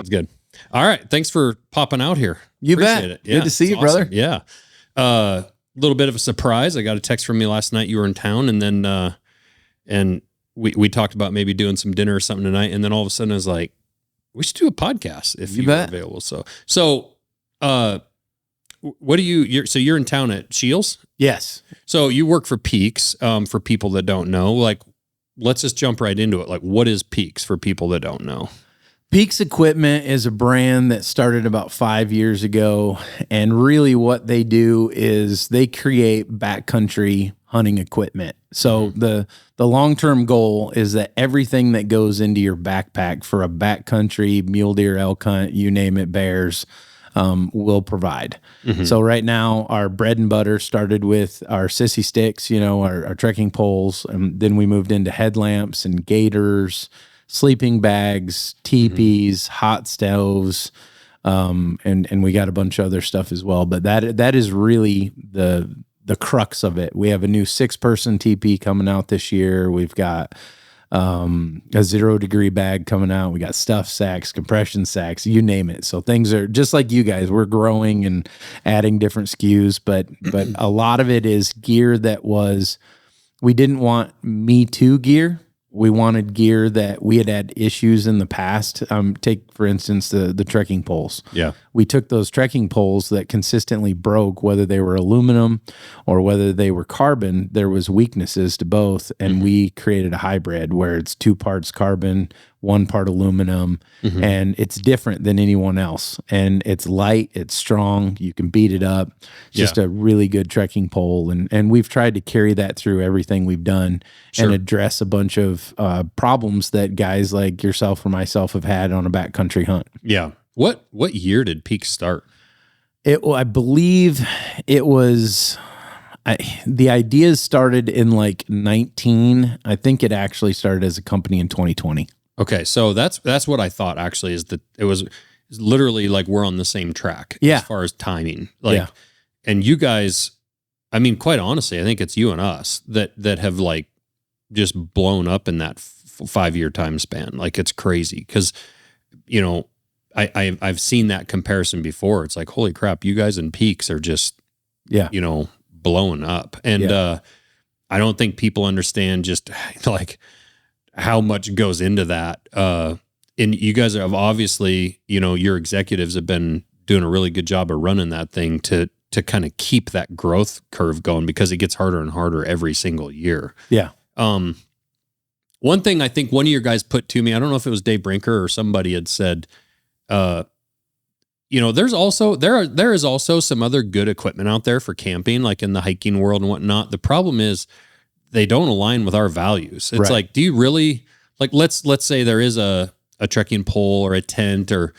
That's good. All right. Thanks for popping out here. You Appreciate bet. it. Yeah, Good to see you, awesome. brother. Yeah. A little bit of a surprise. I got a text from you last night. You were in town, and then and we talked about maybe doing some dinner or something tonight, and then all of a sudden I was like, we should do a podcast if you're available. So what do you're in town at Shields? Yes. So you work for PEAX. For people that don't know, like, let's just jump right into it. Like, what is PEAX for people that don't know? PEAX Equipment is a brand that started about 5 years ago. And really what they do is they create backcountry hunting equipment. So the long-term goal is that everything that goes into your backpack for a backcountry, mule deer, elk hunt, you name it, bears, will provide. So right now our bread and butter started with our sissy sticks, our trekking poles. And then we moved into headlamps and gaiters, sleeping bags, teepees, hot stoves, and we got a bunch of other stuff as well. But that is really the crux of it. We have a new 6-person teepee coming out this year. We've got a 0 degree bag coming out. We got stuff sacks, compression sacks, you name it. So things are just like you guys. We're growing and adding different SKUs, but a lot of it is gear that we didn't want Me Too gear. We wanted gear that we had issues in the past. Take, for instance, the trekking poles. Yeah. We took those trekking poles that consistently broke, whether they were aluminum or whether they were carbon. There was weaknesses to both, and we created a hybrid where it's 2 parts carbon, 1 part aluminum, and it's different than anyone else. And it's light, it's strong, you can beat it up. It's just a really good trekking pole. And we've tried to carry that through everything we've done and address a bunch of problems that guys like yourself or myself have had on a backcountry hunt. Yeah. What year did PEAX start? I believe it was... the ideas started in like 19. I think it actually started as a company in 2020. Okay, so that's what I thought actually, is that it was literally like we're on the same track as far as timing. And you guys, I mean, quite honestly, I think it's you and us that have like just blown up in that 5-year time span. Like, it's crazy because, I've seen that comparison before. It's like, holy crap, you guys and PEAX are just, blowing up. And I don't think people understand just like how much goes into that. And you guys have obviously, your executives have been doing a really good job of running that thing to kind of keep that growth curve going, because it gets harder and harder every single year. Yeah. One thing I think one of your guys put to me, I don't know if it was Dave Brinker or somebody, had said, there is also some other good equipment out there for camping, like in the hiking world and whatnot. The problem is they don't align with our values. It's like, do you really, like, let's say there is a trekking pole or a tent or,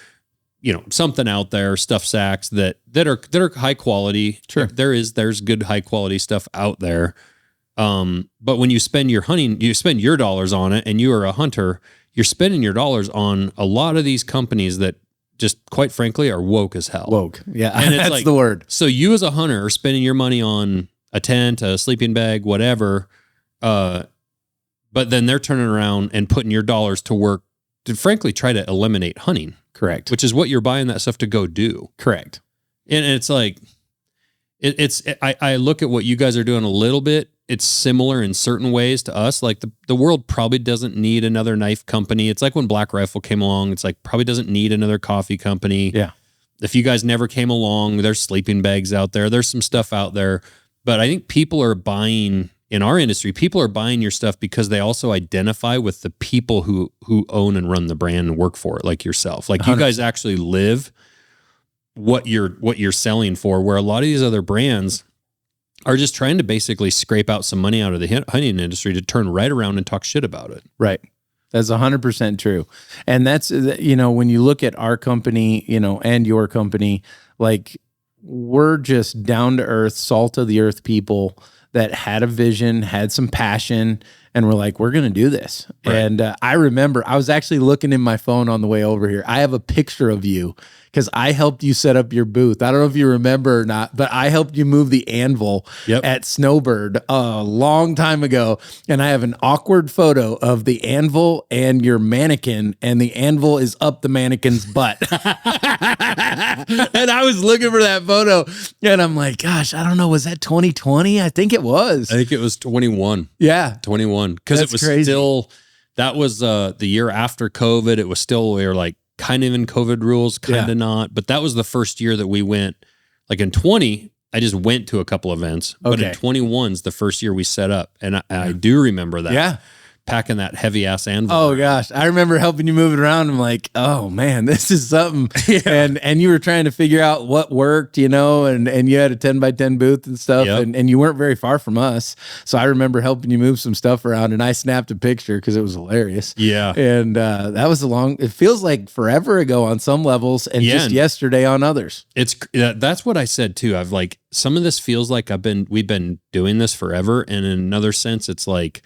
something out there, stuff sacks that are high quality. Sure. There's good high quality stuff out there. But when you spend you spend your dollars on it, and you are a hunter, you're spending your dollars on a lot of these companies that just, quite frankly, are woke as hell. Woke. Yeah. And it's that's like, the word. So you as a hunter are spending your money on a tent, a sleeping bag, whatever. But then they're turning around and putting your dollars to work to, frankly, try to eliminate hunting. Correct. Which is what you're buying that stuff to go do. Correct. And it's like, I look at what you guys are doing a little bit. It's similar in certain ways to us. Like the world probably doesn't need another knife company. It's like when Black Rifle came along, it's like probably doesn't need another coffee company. Yeah. If you guys never came along, there's sleeping bags out there. There's some stuff out there. But I think people are buying, in our industry, people are buying your stuff because they also identify with the people who own and run the brand and work for it, like yourself. Like 100%. You guys actually live what you're selling for, where a lot of these other brands are just trying to basically scrape out some money out of the hunting industry to turn right around and talk shit about it. Right. That's 100% true. And that's, when you look at our company, and your company, like, we're just down to earth, salt of the earth people that had a vision, had some passion, and we're like, we're going to do this. Right. And I remember I was actually looking in my phone on the way over here. I have a picture of you because I helped you set up your booth. I don't know if you remember or not, but I helped you move the anvil at Snowbird a long time ago. And I have an awkward photo of the anvil and your mannequin, and the anvil is up the mannequin's butt. And I was looking for that photo, and I'm like, gosh, I don't know. Was that 2020? I think it was. I think it was 21. Yeah. 21. Because it was crazy. still, that was the year after COVID. It was still, we were like kind of in COVID rules, kind of not. But that was the first year that we went, like in 20, I just went to a couple events. But in 21's the first year we set up. And I do remember that. Yeah. Packing that heavy ass anvil. Oh gosh, I remember helping you move it around. I'm like, oh man, this is something. And you were trying to figure out what worked, you know, and you had a 10x10 booth and stuff, and you weren't very far from us. So I remember helping you move some stuff around, and I snapped a picture because it was hilarious. Yeah, and that was it feels like forever ago on some levels, and just yesterday on others. It's that's what I said too. I've like, some of this feels like we've been doing this forever, and in another sense, it's like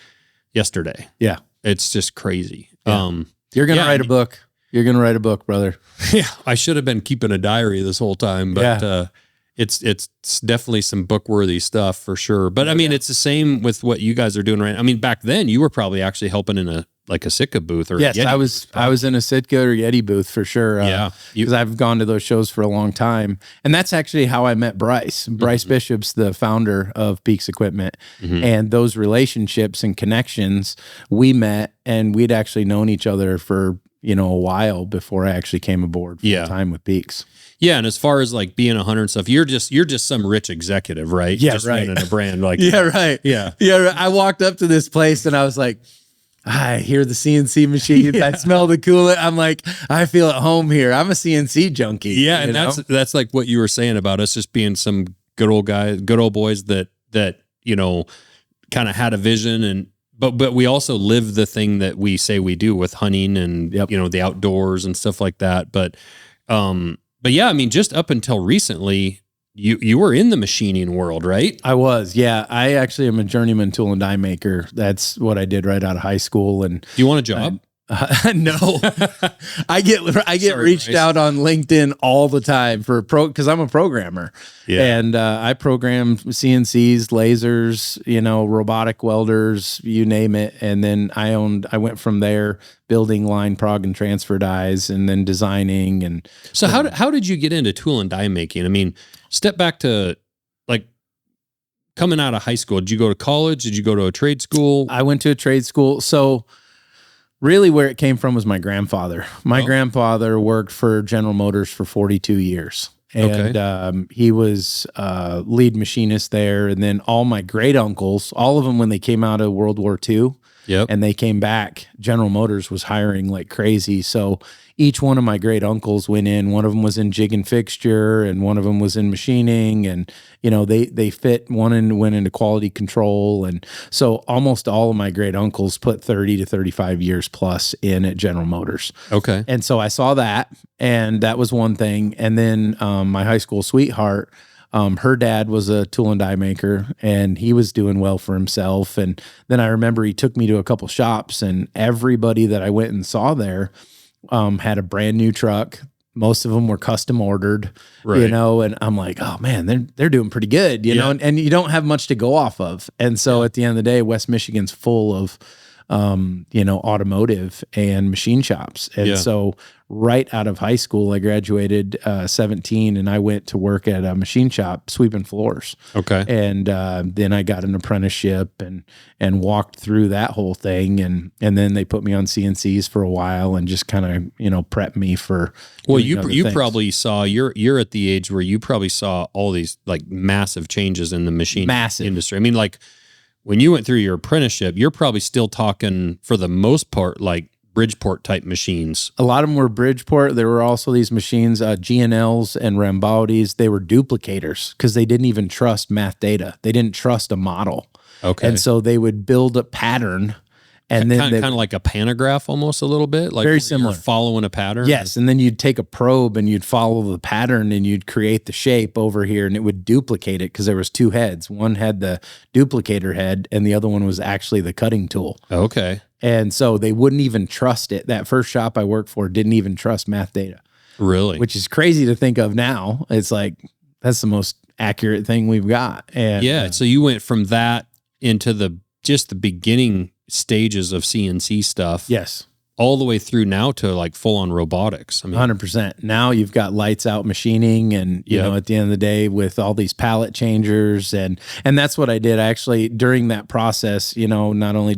yesterday. Yeah. It's just crazy. Yeah. You're going to write a book. You're going to write a book, brother. Yeah. I should have been keeping a diary this whole time, but it's definitely some book worthy stuff for sure. But I mean, it's the same with what you guys are doing right now. I mean, back then you were probably actually helping in a Sitka booth or yes, I was in a Sitka or Yeti booth for sure. Because I've gone to those shows for a long time, and that's actually how I met Bryce. Bryce Bishop's the founder of PEAX Equipment, and those relationships and connections we met, and we'd actually known each other for a while before I actually came aboard full time with PEAX. Yeah, and as far as like being a hunter and stuff, you're just some rich executive, right? Yeah, just right. running a brand like right. Yeah. I walked up to this place and I was like, I hear the CNC machines. I smell the coolant. I'm like, I feel at home here. I'm a CNC junkie. Yeah, and that's like what you were saying about us just being some good old guys, good old boys that kind of had a vision, and but we also live the thing that we say we do with hunting and the outdoors and stuff like that. But yeah, I mean, just up until recently, you were in the machining world, right? I was, yeah. I actually am a journeyman tool and die maker. That's what I did right out of high school. And do you want a job? No, I get reached out on LinkedIn all the time because I'm a programmer, and I program CNCs, lasers, robotic welders, you name it. And then I went from there building line prog and transfer dies, and then designing. And so how did you get into tool and die making? I mean, step back to like coming out of high school. Did you go to college? Did you go to a trade school? I went to a trade school. So really where it came from was my grandfather. My grandfather worked for General Motors for 42 years. And he was lead machinist there. And then all my great uncles, all of them when they came out of World War II, and they came back, General Motors was hiring like crazy. So each one of my great uncles went in. One of them was in jig and fixture, and one of them was in machining. And, they fit, one went into quality control. And so almost all of my great uncles put 30 to 35 years plus in at General Motors. Okay. And so I saw that, and that was one thing. And then my high school sweetheart, her dad was a tool and die maker, and he was doing well for himself. And then I remember he took me to a couple shops, and everybody that I went and saw there had a brand new truck. Most of them were custom ordered, and I'm like, oh man, they're doing pretty good, you know, and you don't have much to go off of. And so at the end of the day, West Michigan's full of, automotive and machine shops. And so right out of high school, I graduated 17, and I went to work at a machine shop sweeping floors. Okay. And then I got an apprenticeship and walked through that whole thing. And then they put me on CNCs for a while and just kind of, prepped me for. Well, you probably saw, you're at the age where you probably saw all these like massive changes in the machine industry. I mean, like when you went through your apprenticeship, you're probably still talking for the most part, like Bridgeport type machines. A lot of them were Bridgeport. There were also these machines, GNLs and Rambaudis. They were duplicators because they didn't even trust math data. They didn't trust a model. Okay. And so they would build a pattern And then kind of like a pantograph almost a little bit, like very you're similar, following a pattern. Yes, and then you'd take a probe and you'd follow the pattern and you'd create the shape over here, and it would duplicate it because there was two heads. One had the duplicator head, and the other one was actually the cutting tool. Okay. And so they wouldn't even trust it. That first shop I worked for didn't even trust math data. Really? Which is crazy to think of now. It's like that's the most accurate thing we've got. And yeah. So you went from that into just the beginning stages of CNC stuff. Yes. All the way through now to like full on robotics. I mean, 100%. Now you've got lights out machining, and you know, at the end of the day, with all these pallet changers, and that's what I did. I actually, during that process, you know, not only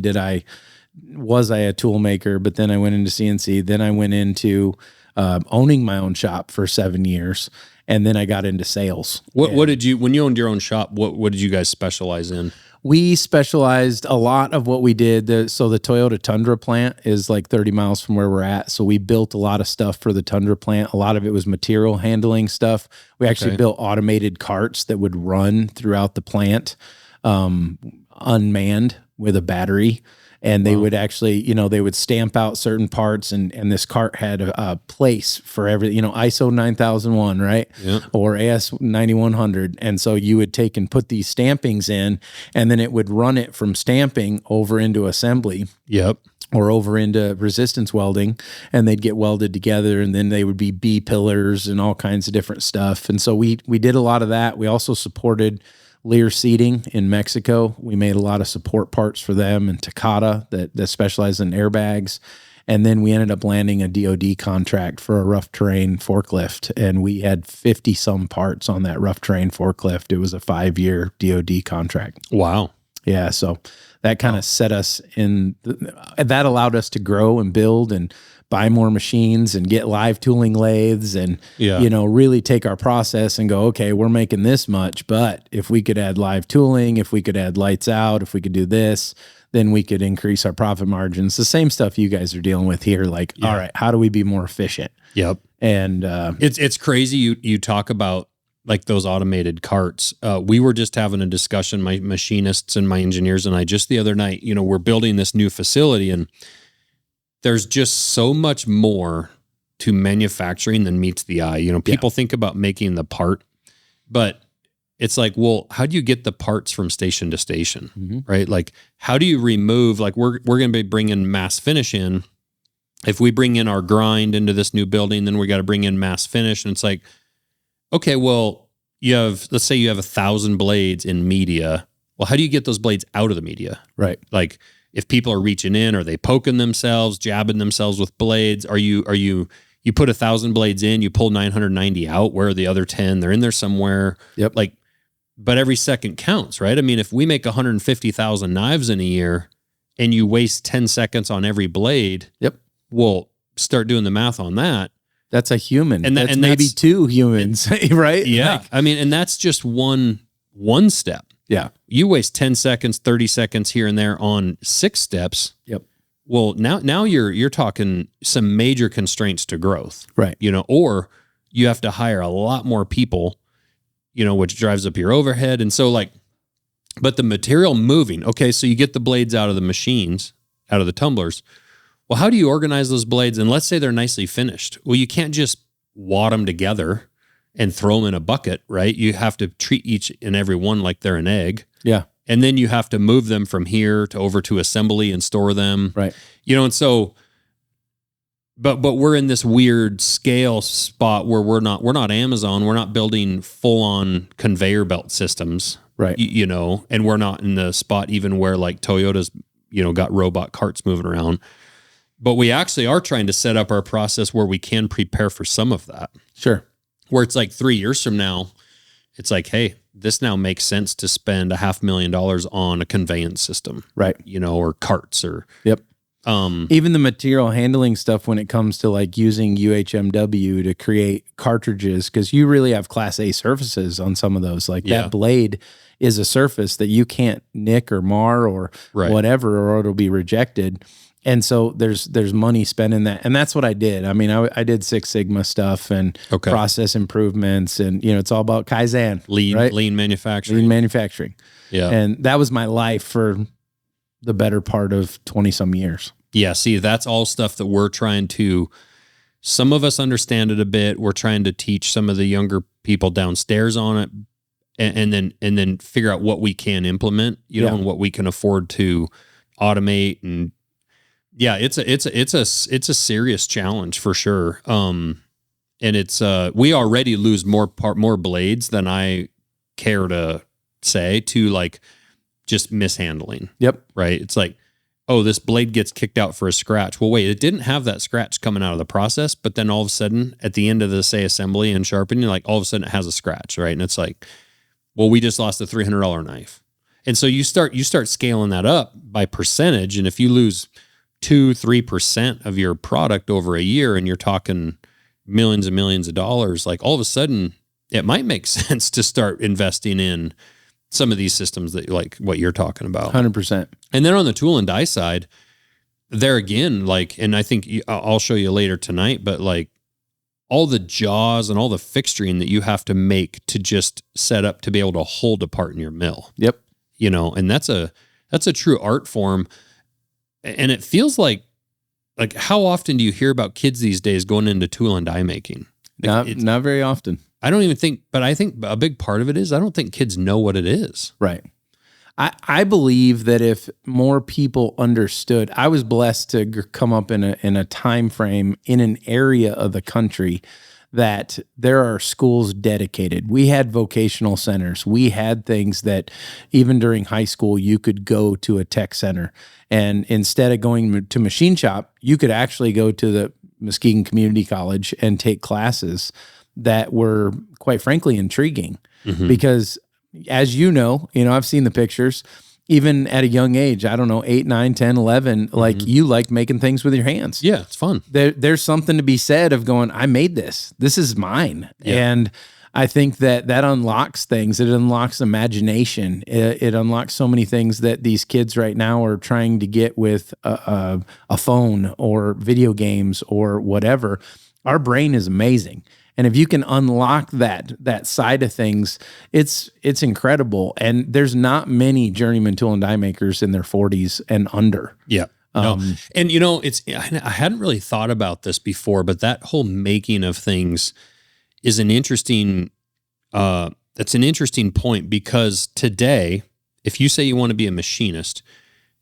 was I a tool maker, but then I went into CNC. Then I went into owning my own shop for 7 years, and then I got into sales. What did you, when you owned your own shop, what did you guys specialize in? We specialized a lot of what we did. So the Toyota Tundra plant is like 30 miles from where we're at. So we built a lot of stuff for the Tundra plant. A lot of it was material handling stuff. We actually built automated carts that would run throughout the plant, unmanned with a battery. And they would actually, you know, they would stamp out certain parts, and this cart had a place for every, you know, ISO 9001, right? Yeah. Or AS 9100. And so you would take and put these stampings in, and then it would run it from stamping over into assembly. Yep. Or over into resistance welding, and they'd get welded together, and then they would be B pillars and all kinds of different stuff. And so we did a lot of that. We also supported Lear Seating in Mexico. We made a lot of support parts for them, and Takata that specialized in airbags. And then we ended up landing a DOD contract for a rough terrain forklift, and we had 50 some parts on that rough terrain forklift. It was a 5-year DOD contract. Wow. Yeah. So that kind of set us in, that allowed us to grow and build and buy more machines and get live tooling lathes and, you know, really take our process and go, okay, we're making this much, but if we could add live tooling, if we could add lights out, if we could do this, then we could increase our profit margins. The same stuff you guys are dealing with here. Like, all right, how do we be more efficient? Yep. And it's crazy. You talk about like those automated carts. We were just having a discussion, my machinists and my engineers and I, just the other night. You know, we're building this new facility, and there's just so much more to manufacturing than meets the eye. You know, people think about making the part, but it's like, well, how do you get the parts from station to station, right? Like, how do you remove, like we're going to be bringing mass finish in. If we bring in our grind into this new building, then we got to bring in mass finish. And it's like, okay, well, let's say you have 1,000 blades in media. Well, how do you get those blades out of the media? Right. Like, if people are reaching in, are they poking themselves, jabbing themselves with blades? You put 1,000 blades in, you pull 990 out. Where are the other 10? They're in there somewhere. Yep. Like, but every second counts, right? I mean, if we make 150,000 knives in a year and you waste 10 seconds on every blade, we'll start doing the math on that. That's a human. And that's maybe 2 humans, right? Yeah. Like, I mean, and that's just one step. Yeah. You waste 10 seconds, 30 seconds here and there on 6 steps. Yep. Well, now you're talking some major constraints to growth. Right. You know, or you have to hire a lot more people, you know, which drives up your overhead. And so like, but the material moving, okay, so you get the blades out of the machines, out of the tumblers. Well, how do you organize those blades? And let's say they're nicely finished. Well, you can't just wad them together and throw them in a bucket, right? You have to treat each and every one like they're an egg. Yeah. And then you have to move them from here to over to assembly and store them. Right. You know, and so, but we're in this weird scale spot where we're not Amazon. We're not building full on conveyor belt systems. Right. You know, and we're not in the spot even where like Toyota's, you know, got robot carts moving around. But we actually are trying to set up our process where we can prepare for some of that. Sure. Where it's like 3 years from now, it's like, hey, this now makes sense to spend $500,000 on a conveyance system. Right. You know, or carts or. Yep. Even the material handling stuff when it comes to like using UHMW to create cartridges, because you really have Class A surfaces on some of those. Like that blade is a surface that you can't nick or mar or whatever, or it'll be rejected. And so there's money spent in that. And that's what I did. I mean, I did Six Sigma stuff and process improvements, and, you know, it's all about Kaizen. Lean manufacturing. Lean manufacturing. Yeah. And that was my life for the better part of 20 some years. Yeah. See, that's all stuff that we're trying to, some of us understand it a bit. We're trying to teach some of the younger people downstairs on it, and then figure out what we can implement, you know, and what we can afford to automate. And yeah, it's a serious challenge for sure. And it's, we already lose more blades than I care to say, to like just mishandling. Yep. Right. It's like, oh, this blade gets kicked out for a scratch. Well, wait, it didn't have that scratch coming out of the process, but then all of a sudden at the end of the, say, assembly and sharpening, like all of a sudden it has a scratch, right? And it's like, well, we just lost a $300 knife. And so you start scaling that up by percentage. And if you lose 2-3% of your product over a year, and you're talking millions and millions of dollars, like all of a sudden it might make sense to start investing in some of these systems that, like what you're talking about. 100%. And then on the tool and die side, there again, like, and I think I'll show you later tonight, but like all the jaws and all the fixturing that you have to make to just set up to be able to hold a part in your mill. Yep. You know, and that's a true art form. And it feels like how often do you hear about kids these days going into tool and die making? Like not very often. I don't even think, but I think a big part of it is I don't think kids know what it is. Right. I believe that if more people understood, I was blessed to come up in a time frame in an area of the country that there are schools dedicated. We had vocational centers. We had things that even during high school, you could go to a tech center. And instead of going to machine shop, you could actually go to the Muskegon Community College and take classes that were, quite frankly, intriguing. Because as you know, I've seen the pictures, even at a young age, I don't know, 8, 9, 10, 11, like you like making things with your hands. Yeah, it's fun. There's something to be said of going, I made this. This is mine. Yeah. And I think that unlocks things. It unlocks imagination. It unlocks so many things that these kids right now are trying to get with a phone or video games or whatever. Our brain is amazing. And if you can unlock that side of things, it's incredible. And there's not many journeyman tool and die makers in their 40s and under. Yeah. No. And I hadn't really thought about this before, but that whole making of things is an interesting that's an interesting point, because today, if you say you want to be a machinist,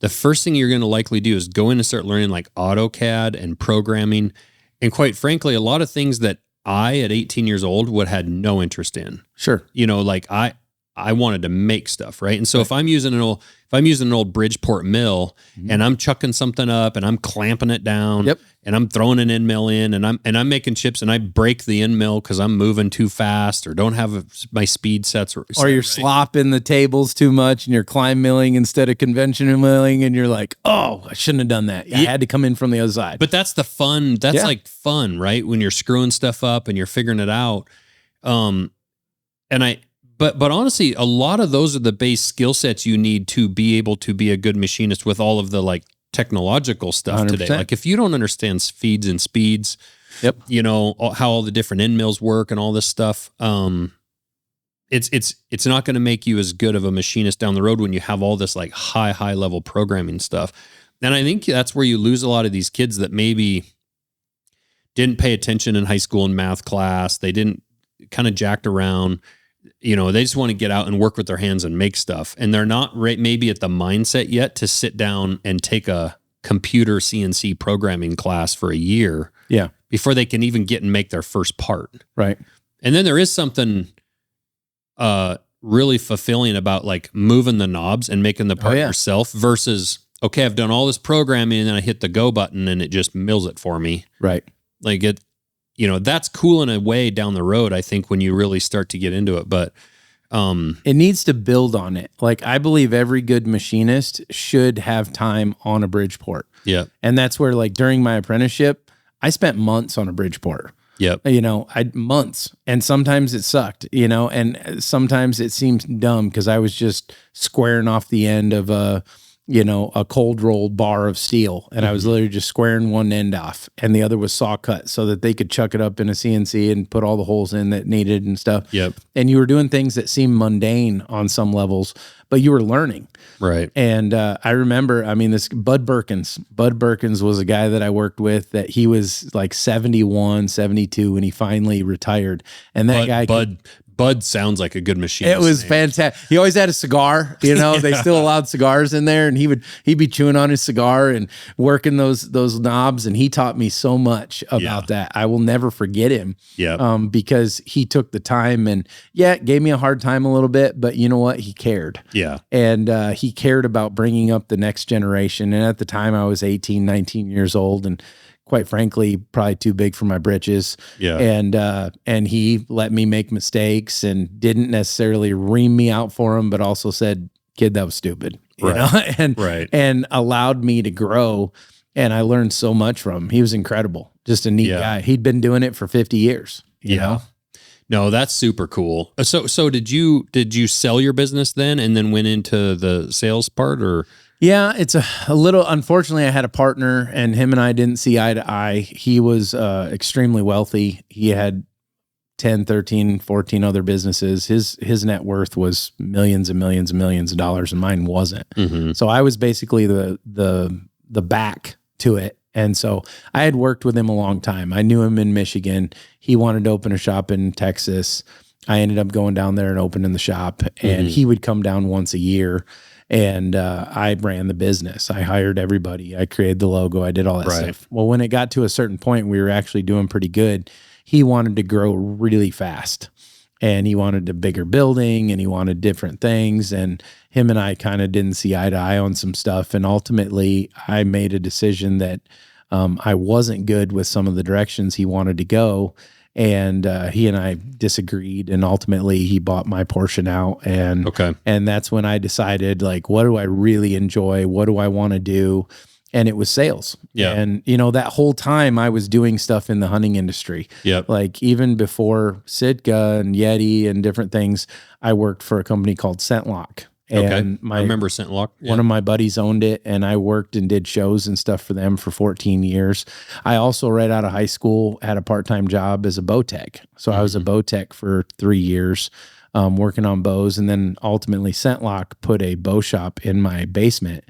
the first thing you're going to likely do is go in and start learning like AutoCAD and programming. And quite frankly, a lot of things that I, at 18 years old, would have had no interest in. Sure. Like I wanted to make stuff, right? And so if I'm using an old Bridgeport mill and I'm chucking something up and I'm clamping it down and I'm throwing an end mill in and I'm making chips and I break the end mill because I'm moving too fast or don't have my speed sets, or you're slopping the tables too much and you're climb milling instead of conventional milling, and you're like, oh, I shouldn't have done that. I had to come in from the other side. But that's the fun. That's like fun, right? When you're screwing stuff up and you're figuring it out. But honestly, a lot of those are the base skill sets you need to be able to be a good machinist with all of the like technological stuff 100%. today. Like if you don't understand feeds and speeds, how all the different end mills work and all this stuff, it's not going to make you as good of a machinist down the road when you have all this like high level programming stuff. And I think that's where you lose a lot of these kids that maybe didn't pay attention in high school in math class. They didn't kind of jacked around. They just want to get out and work with their hands and make stuff. And they're not maybe at the mindset yet to sit down and take a computer CNC programming class for a year before they can even get and make their first part. Right. And then there is something really fulfilling about like moving the knobs and making the part yourself versus, okay, I've done all this programming and then I hit the go button and it just mills it for me. Right. Like that's cool in a way down the road, I think, when you really start to get into it. But it needs to build on it. Like I believe every good machinist should have time on a Bridgeport. Yeah. And that's where, like, during my apprenticeship, I spent months on a Bridgeport. Yep. Months. And sometimes it sucked, and sometimes it seemed dumb because I was just squaring off the end of a a cold rolled bar of steel, and I was literally just squaring one end off, and the other was saw cut so that they could chuck it up in a CNC and put all the holes in that needed and stuff. Yep. And you were doing things that seemed mundane on some levels, but you were learning. Right. And I remember, this Bud Berkins was a guy that I worked with that he was like 71, 72 when he finally retired. And that Bud sounds like a good machine. It was fantastic. He always had a cigar, they still allowed cigars in there, and he'd be chewing on his cigar and working those knobs. And he taught me so much about that. I will never forget him. Yeah. Because he took the time and gave me a hard time a little bit, but you know what? He cared. Yeah. And he cared about bringing up the next generation. And at the time I was 18, 19 years old, and quite frankly, probably too big for my britches. Yeah. And he let me make mistakes and didn't necessarily ream me out for them, but also said, kid, that was stupid, and allowed me to grow. And I learned so much from him. He was incredible. Just a neat guy. He'd been doing it for 50 years, you know? No, that's super cool. So did you sell your business then and then went into the sales part, or? Yeah, it's a little, unfortunately I had a partner and him and I didn't see eye to eye. He was extremely wealthy. He had 10, 13, 14 other businesses. His net worth was millions and millions and millions of dollars, and mine wasn't. Mm-hmm. So I was basically the back to it. And so I had worked with him a long time. I knew him in Michigan. He wanted to open a shop in Texas. I ended up going down there and opening the shop, and he would come down once a year. And I ran the business. I hired everybody. I created the logo. I did all that stuff. Well, when it got to a certain point, we were actually doing pretty good. He wanted to grow really fast, and he wanted a bigger building, and he wanted different things. And him and I kind of didn't see eye to eye on some stuff. And ultimately, I made a decision that I wasn't good with some of the directions he wanted to go. And he and I disagreed, and ultimately he bought my portion out. And and that's when I decided, like, what do I really enjoy? What do I want to do? And it was sales. Yeah. And that whole time I was doing stuff in the hunting industry. Yep. Like even before Sitka and Yeti and different things, I worked for a company called ScentLock. And I remember ScentLock. Yeah. One of my buddies owned it, and I worked and did shows and stuff for them for 14 years. I also, right out of high school, had a part-time job as a bow tech. So I was a bow tech for 3 years, working on bows. And then ultimately ScentLock put a bow shop in my basement,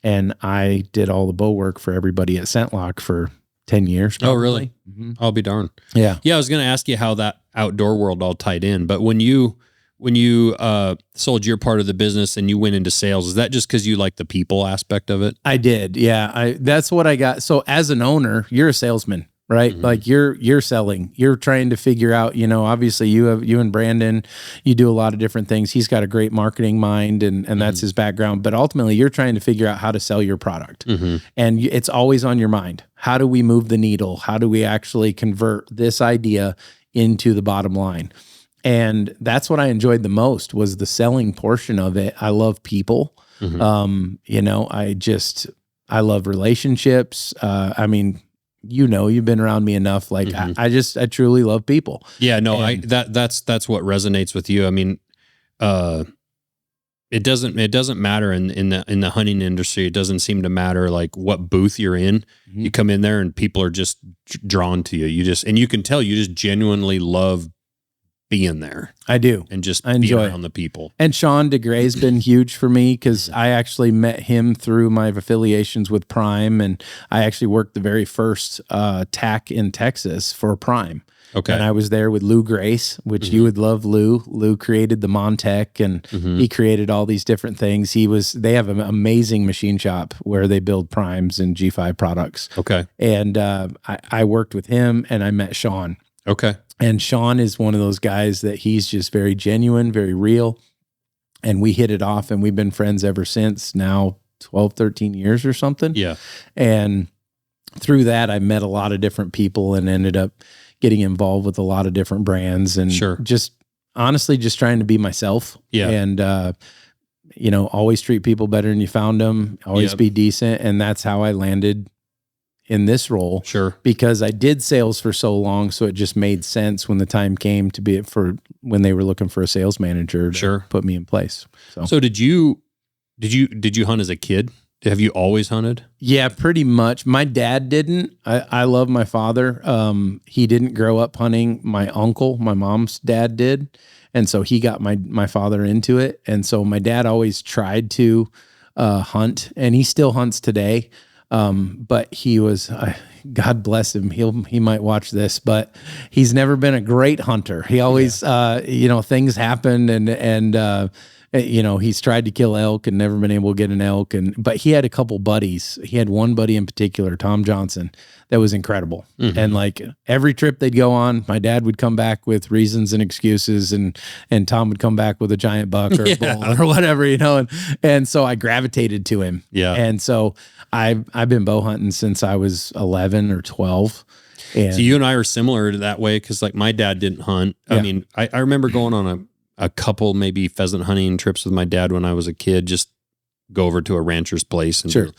and I did all the bow work for everybody at ScentLock for 10 years. Probably. Oh, really? Mm-hmm. I'll be darned. Yeah. Yeah. I was going to ask you how that outdoor world all tied in, but when you sold your part of the business and you went into sales, is that just because you like the people aspect of it? I did. Yeah. That's what I got. So as an owner, you're a salesman, right? Mm-hmm. Like you're selling, you're trying to figure out, obviously you and Brandon, you do a lot of different things. He's got a great marketing mind, and that's his background, but ultimately you're trying to figure out how to sell your product. And it's always on your mind. How do we move the needle? How do we actually convert this idea into the bottom line? And that's what I enjoyed the most, was the selling portion of it. I love people. I love relationships. You've been around me enough. Like I truly love people. Yeah, no, that's what resonates with you. I mean, it doesn't matter in the hunting industry. It doesn't seem to matter like what booth you're in. You come in there and people are just drawn to you. And you can tell you just genuinely love being there. I do. And just I enjoy being around the people. And Sean DeGray's been huge for me, because I actually met him through my affiliations with Prime, and I actually worked the very first TAC in Texas for Prime. Okay. And I was there with Lou Grace, which you would love Lou. Lou created the Montec, and he created all these different things. They have an amazing machine shop where they build primes and G5 products. Okay. And I worked with him, and I met Sean. Okay. And Sean is one of those guys that he's just very genuine, very real. And we hit it off, and we've been friends ever since, now 12, 13 years or something. Yeah. And through that, I met a lot of different people and ended up getting involved with a lot of different brands, and just honestly, just trying to be myself. Yeah. And, always treat people better than you found them, always be decent. And that's how I landed in this role. Sure. Because I did sales for so long. So it just made sense when the time came to be when they were looking for a sales manager to put me in place. So did you hunt as a kid? Have you always hunted? Yeah, pretty much. My dad didn't. I love my father. He didn't grow up hunting. My uncle, my mom's dad, did. And so he got my father into it. And so my dad always tried to hunt, and he still hunts today. But he was, God bless him. He might watch this, but he's never been a great hunter. He always, things happened and he's tried to kill elk and never been able to get an elk. But he had a couple buddies. He had one buddy in particular, Tom Johnson, that was incredible. Mm-hmm. And like every trip they'd go on, my dad would come back with reasons and excuses, and Tom would come back with a giant buck or a bull or whatever, and so I gravitated to him. Yeah. And so I've been bow hunting since I was 11 or 12. And so you and I are similar to that way, because like my dad didn't hunt. I mean, I remember going on a couple maybe pheasant hunting trips with my dad when I was a kid, just go over to a rancher's place. And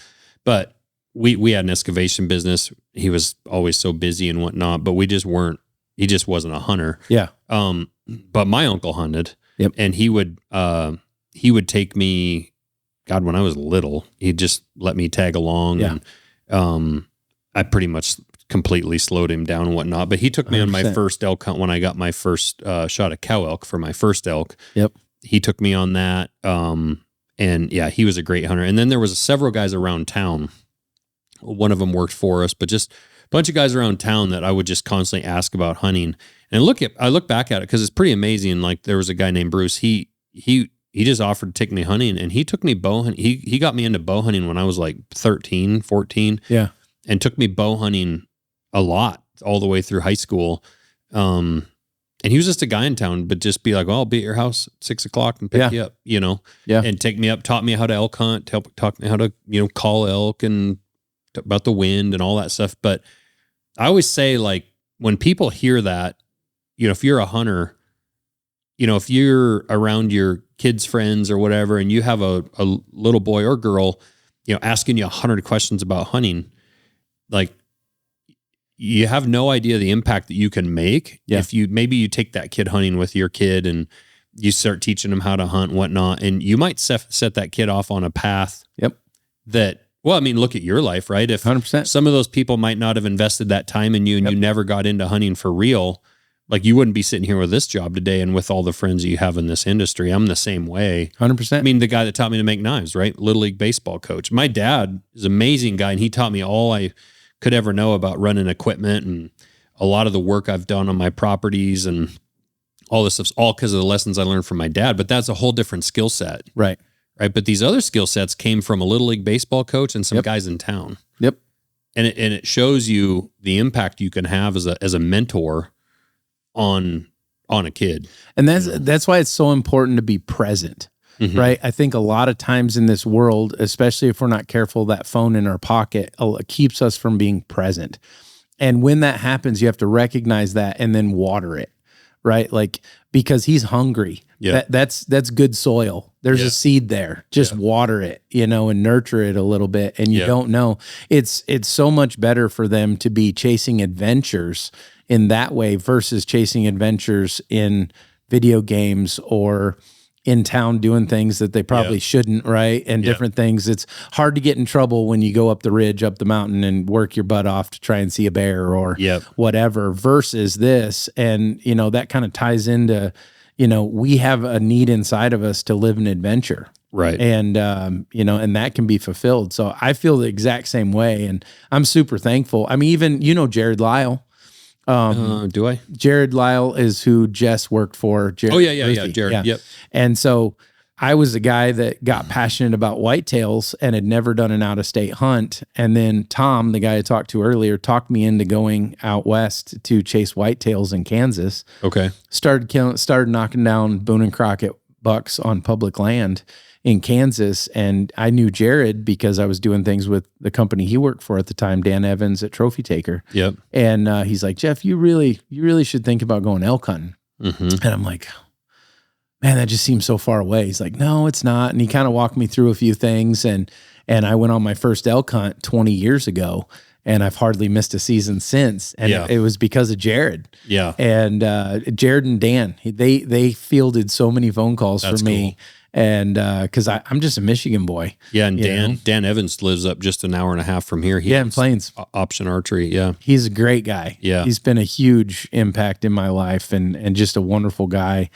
but we had an excavation business. He was always so busy and whatnot, but he just wasn't a hunter. Yeah. But my uncle hunted, and he would take me, God, when I was little, he'd just let me tag along. Yeah. And I pretty much completely slowed him down and whatnot. But he took me 100%. On my first elk hunt when I got my first shot at cow elk for my first elk. Yep. He took me on that. And yeah, he was a great hunter. And then there was several guys around town. One of them worked for us, but just a bunch of guys around town that I would just constantly ask about hunting. And I look back at it because it's pretty amazing. Like there was a guy named Bruce. He just offered to take me hunting, and he took me bow hunting. He got me into bow hunting when I was like 13, 14. Yeah. And took me bow hunting a lot all the way through high school. And he was just a guy in town, but just be like, well, I'll be at your house at 6 o'clock and pick you up, and take me up, taught me how to elk hunt, taught me how to, call elk and about the wind and all that stuff. But I always say, like, when people hear that, if you're a hunter, if you're around your kids' friends or whatever, and you have a little boy or girl, asking you 100 questions about hunting, like, you have no idea the impact that you can make if maybe you take that kid hunting with your kid and you start teaching them how to hunt and whatnot, and you might set that kid off on a path that, well, I mean, look at your life, right? If 100%. Some of those people might not have invested that time in you and you never got into hunting for real, like you wouldn't be sitting here with this job today and with all the friends you have in this industry. I'm the same way. 100%. I mean, the guy that taught me to make knives, right? Little League baseball coach. My dad is an amazing guy, and he taught me all I could ever know about running equipment, and a lot of the work I've done on my properties and all this stuff's all because of the lessons I learned from my dad. But that's a whole different skill set. Right. Right. But these other skill sets came from a Little League baseball coach and some guys in town. Yep. And it shows you the impact you can have as a mentor on a kid. And that's why it's so important to be present. Mm-hmm. Right. I think a lot of times in this world, especially if we're not careful, that phone in our pocket keeps us from being present. And when that happens, you have to recognize that and then water it. Right. Like, because he's hungry. Yeah. That's good soil. There's a seed there. Just water it, and nurture it a little bit. And you don't know. It's so much better for them to be chasing adventures in that way versus chasing adventures in video games or in town doing things that they probably shouldn't, right? And different things. It's hard to get in trouble when you go up the ridge, up the mountain, and work your butt off to try and see a bear or whatever versus this. And, that kind of ties into, we have a need inside of us to live an adventure. Right. And, and that can be fulfilled. So I feel the exact same way. And I'm super thankful. I mean, even, Jared Lyle. Do I? Jared Lyle is who Jess worked for. Jared Jared. Yeah. Yep. And so I was a guy that got passionate about whitetails and had never done an out-of-state hunt. And then Tom, the guy I talked to earlier, talked me into going out west to chase whitetails in Kansas. Okay. Started knocking down Boone and Crockett bucks on public land in Kansas. And I knew Jared because I was doing things with the company he worked for at the time, Dan Evans at Trophy Taker. Yep. And he's like, Jeff, you really should think about going elk hunting. Mm-hmm. And I'm like, man, that just seems so far away. He's like, no, it's not. And he kind of walked me through a few things. And I went on my first elk hunt 20 years ago, and I've hardly missed a season since. And it was because of Jared. Yeah. And Jared and Dan, they fielded so many phone calls for me. Cool. And because I'm just a Michigan boy. Yeah, and Dan Evans lives up just an hour and a half from here. In Plains. Option archery, yeah. He's a great guy. Yeah. He's been a huge impact in my life and just a wonderful guy,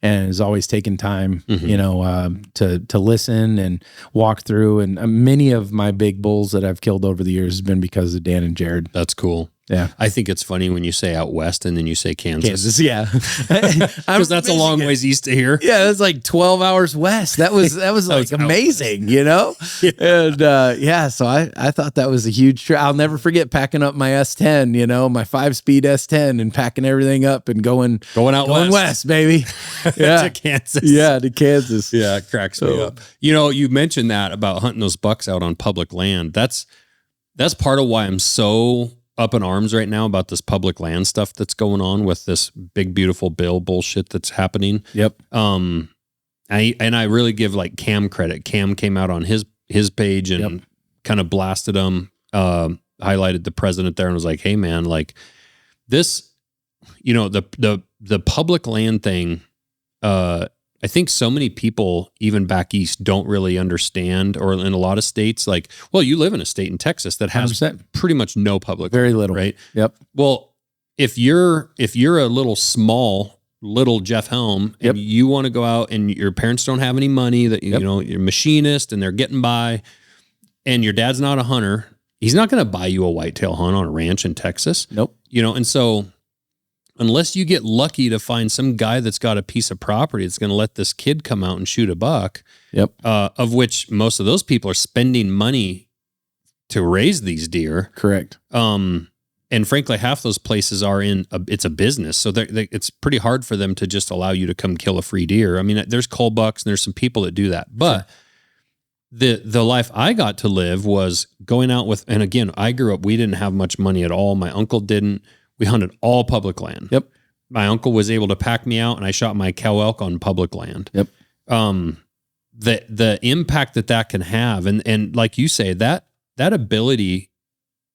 and has always taken time, to listen and walk through. And many of my big bulls that I've killed over the years has been because of Dan and Jared. That's cool. Yeah. I think it's funny when you say out west and then you say Kansas. Yeah. Because that's a long ways east to here. Yeah, that's like 12 hours west. That was like amazing, Yeah. And so I thought that was a huge trip. I'll never forget packing up my S10, my 5-speed S10 and packing everything up and going west, baby. Yeah. To Kansas. Yeah, to Kansas. Yeah, it cracks me up. You mentioned that about hunting those bucks out on public land. That's part of why I'm so up in arms right now about this public land stuff that's going on with this big, beautiful bill bullshit that's happening. Yep. I really give like Cam credit. Cam came out on his page and kind of blasted him, highlighted the president there and was like, hey man, like this, the public land thing, I think so many people, even back east, don't really understand, or in a lot of states, like, well, you live in a state in Texas that has 100%. Pretty much no public, very little, right? Yep. Well, if you're a little Jeff Helm, and you want to go out and your parents don't have any money, that you're a machinist and they're getting by, and your dad's not a hunter, he's not going to buy you a whitetail hunt on a ranch in Texas. Nope. And so, unless you get lucky to find some guy that's got a piece of property that's going to let this kid come out and shoot a buck, of which most of those people are spending money to raise these deer. Correct. And frankly, half those places it's a business. So it's pretty hard for them to just allow you to come kill a free deer. I mean, there's cull bucks and there's some people that do that. But the life I got to live was going out with, and again, I grew up, we didn't have much money at all. My uncle didn't. We hunted all public land. Yep. My uncle was able to pack me out and I shot my cow elk on public land. Yep. The impact that can have. And like you say, that ability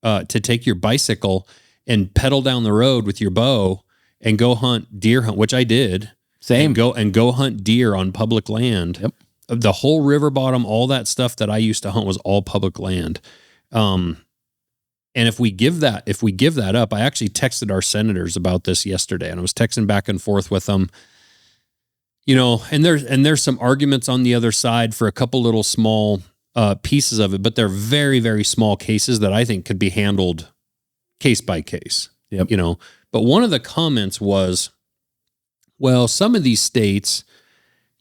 to take your bicycle and pedal down the road with your bow and go deer hunt, which I did. Same. And go hunt deer on public land. Yep. The whole river bottom, all that stuff that I used to hunt was all public land. And if we give that up, I actually texted our senators about this yesterday, and I was texting back and forth with them, and there's some arguments on the other side for a couple little small pieces of it, but they're very, very small cases that I think could be handled case by case. Yep. But one of the comments was, well, some of these states,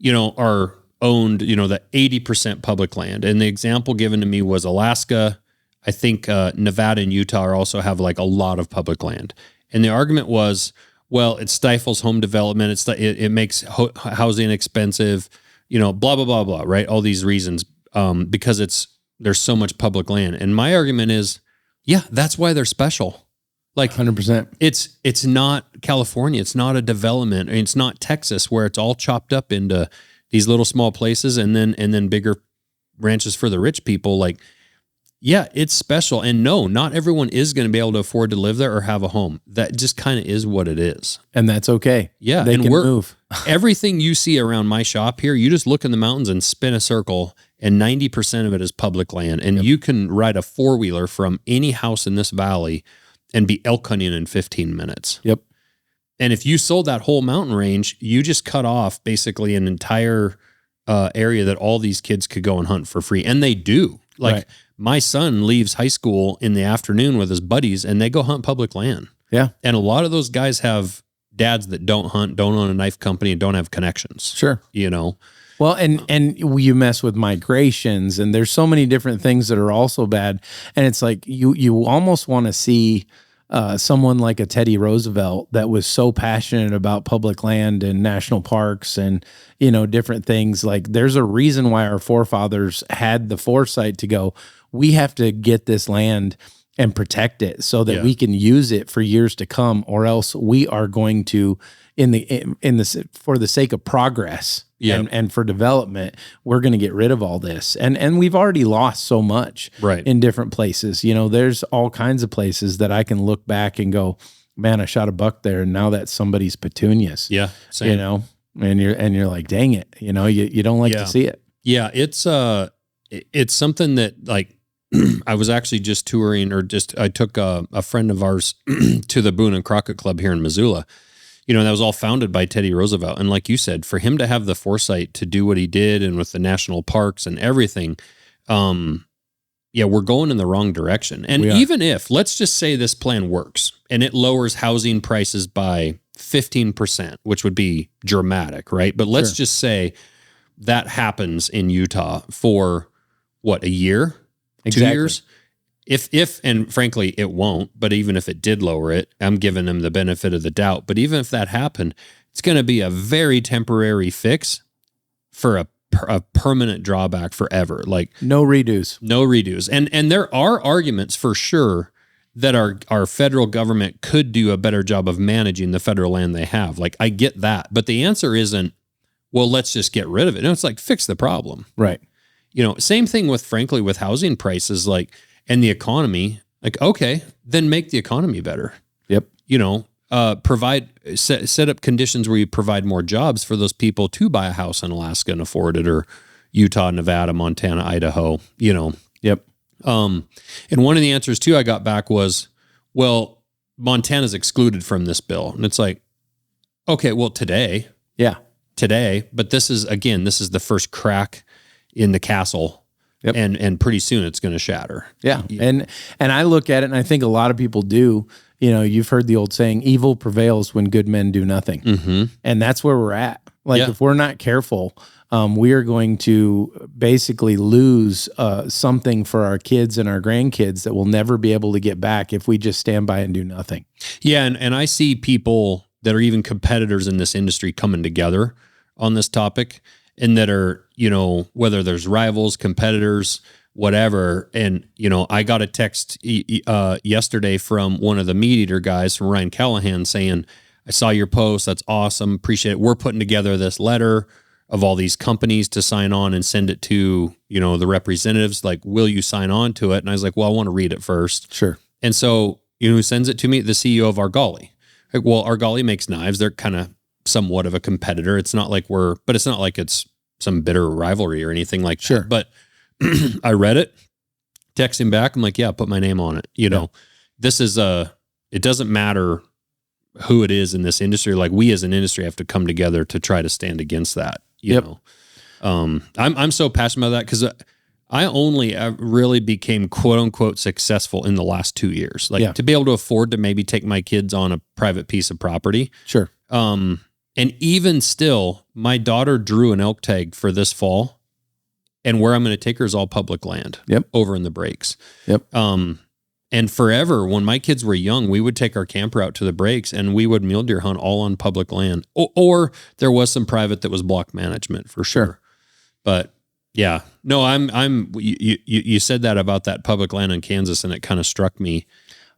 are owned, the 80% public land. And the example given to me was Alaska. I think Nevada and Utah also have like a lot of public land. And the argument was, well, it stifles home development. It makes housing expensive, blah, blah, blah, blah, right? All these reasons because there's so much public land. And my argument is, yeah, that's why they're special. Like 100%. It's not California. It's not a development. It's not Texas where it's all chopped up into these little small places and then bigger ranches for the rich people. Like, yeah, it's special. And no, not everyone is going to be able to afford to live there or have a home. That just kind of is what it is. And that's okay. Yeah. They can move. Everything you see around my shop here, you just look in the mountains and spin a circle, and 90% of it is public land. And you can ride a 4-wheeler from any house in this valley and be elk hunting in 15 minutes. Yep. And if you sold that whole mountain range, you just cut off basically an entire area that all these kids could go and hunt for free. And they do. Like, my son leaves high school in the afternoon with his buddies and they go hunt public land. Yeah. And a lot of those guys have dads that don't hunt, don't own a knife company, and don't have connections. Sure. Well, and you mess with migrations, and there's so many different things that are also bad. And it's like you almost want to see someone like a Teddy Roosevelt that was so passionate about public land and national parks and, different things. Like, there's a reason why our forefathers had the foresight to go, we have to get this land and protect it so that we can use it for years to come, or else we are going to, for the sake of progress and for development, we're going to get rid of all this. And we've already lost so much in different places. There's all kinds of places that I can look back and go, man, I shot a buck there, and now that's somebody's petunias. Yeah. Same. and you're like, dang it, you don't like to see it. Yeah, it's something that, like, I was actually just touring, I took a friend of ours to the Boone and Crockett Club here in Missoula. That was all founded by Teddy Roosevelt. And like you said, for him to have the foresight to do what he did, and with the national parks and everything, we're going in the wrong direction. And even if, let's just say this plan works and it lowers housing prices by 15%, which would be dramatic, right? But let's just say that happens in Utah for what, a year, exactly. 2 years? If, and frankly, it won't, but even if it did lower it, I'm giving them the benefit of the doubt. But even if that happened, it's going to be a very temporary fix for a permanent drawback forever. Like no redos. And there are arguments for sure that our federal government could do a better job of managing the federal land they have. Like, I get that, but the answer isn't, well, let's just get rid of it. No, it's like, fix the problem. Right. Same thing frankly, with housing prices, like, and the economy. Like, okay, then make the economy better. Yep. Set up conditions where you provide more jobs for those people to buy a house in Alaska and afford it, or Utah, Nevada, Montana, Idaho, Yep. And one of the answers too I got back was, well, Montana's excluded from this bill. And it's like, okay, well, today, but this is the first crack in the castle. Yep. And pretty soon it's going to shatter. Yeah. And I look at it, and I think a lot of people do. You've heard the old saying, evil prevails when good men do nothing. Mm-hmm. And that's where we're at. Like, if we're not careful, we are going to basically lose something for our kids and our grandkids that we'll never be able to get back if we just stand by and do nothing. Yeah. And I see people that are even competitors in this industry coming together on this topic, and that are, whether there's rivals, competitors, whatever. And, I got a text yesterday from one of the meat eater guys, from Ryan Callahan, saying, I saw your post. That's awesome. Appreciate it. We're putting together this letter of all these companies to sign on and send it to, the representatives. Like, will you sign on to it? And I was like, well, I want to read it first. Sure. And so, who sends it to me? The CEO of Argali. Like, well, Argali makes knives. They're kind of somewhat of a competitor. It's not like it's not like it's some bitter rivalry or anything like that. Sure. But I read it, text him back. I'm like, yeah, put my name on it. This is it doesn't matter who it is in this industry. Like, we as an industry have to come together to try to stand against that. You know, I'm so passionate about that, because I only really became quote unquote successful in the last 2 years. Like, to be able to afford to maybe take my kids on a private piece of property. Sure. And even still, my daughter drew an elk tag for this fall, and where I'm going to take her is all public land. Yep. Over in the breaks. Yep. And forever, when my kids were young, we would take our camper out to the breaks, and we would mule deer hunt all on public land. Or there was some private that was block management for sure. But yeah, no, you said that about that public land in Kansas, and it kind of struck me.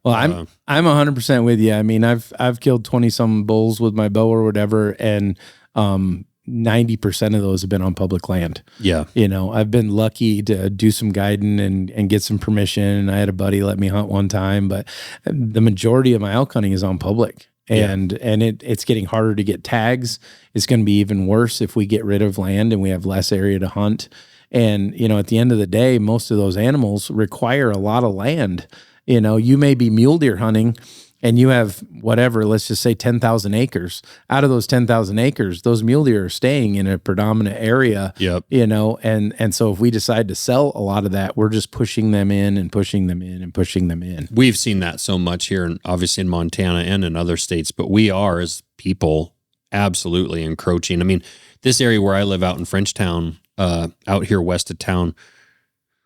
Well, I'm 100% with you. I mean, I've killed 20 some bulls with my bow or whatever, and 90% of those have been on public land. Yeah. I've been lucky to do some guiding and get some permission. And I had a buddy let me hunt one time, but the majority of my elk hunting is on public. And it's getting harder to get tags. It's going to be even worse if we get rid of land and we have less area to hunt. And, at the end of the day, most of those animals require a lot of land. You may be mule deer hunting and you have whatever, let's just say 10,000 acres. Out of those 10,000 acres, those mule deer are staying in a predominant area. Yep. And so if we decide to sell a lot of that, we're just pushing them in and pushing them in and pushing them in. We've seen that so much here, and obviously in Montana and in other states, but we are, as people, absolutely encroaching. I mean, this area where I live out in Frenchtown, out here west of town,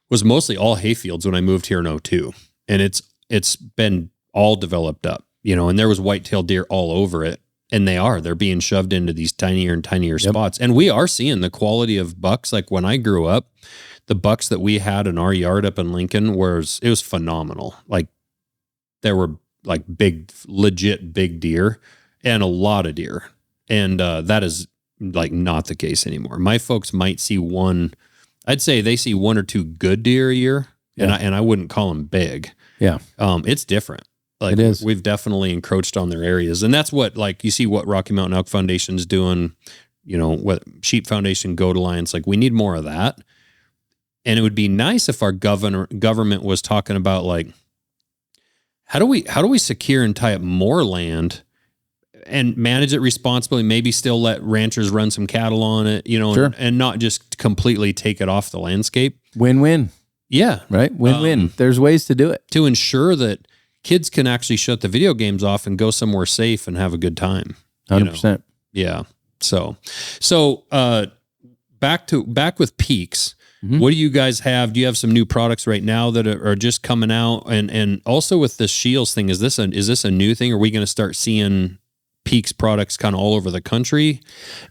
was mostly all hayfields when I moved here in 2002. And it's been all developed up, and there was white-tailed deer all over it. And they're being shoved into these tinier and tinier spots. And we are seeing the quality of bucks. Like, when I grew up, the bucks that we had in our yard up in Lincoln it was phenomenal. Like, there were like legit big deer and a lot of deer. And that is like not the case anymore. My folks might see I'd say they see one or two good deer a year. Yeah. And I wouldn't call them big. Yeah. It's different. Like, it is. We've definitely encroached on their areas. And that's what, like, you see what Rocky Mountain Elk Foundation's doing, what Sheep Foundation, Goat Alliance, like we need more of that. And it would be nice if our government was talking about like, how do we secure and tie up more land and manage it responsibly, maybe still let ranchers run some cattle on it, Sure. and not just completely take it off the landscape. Win-win. Yeah. Right? Win-win. There's ways to do it. To ensure that kids can actually shut the video games off and go somewhere safe and have a good time. 100%. Yeah. So back with PEAX. Mm-hmm. What do you guys have? Do you have some new products right now that are just coming out? And also with this Shields thing, is this a new thing? Are we going to start seeing PEAX products kind of all over the country?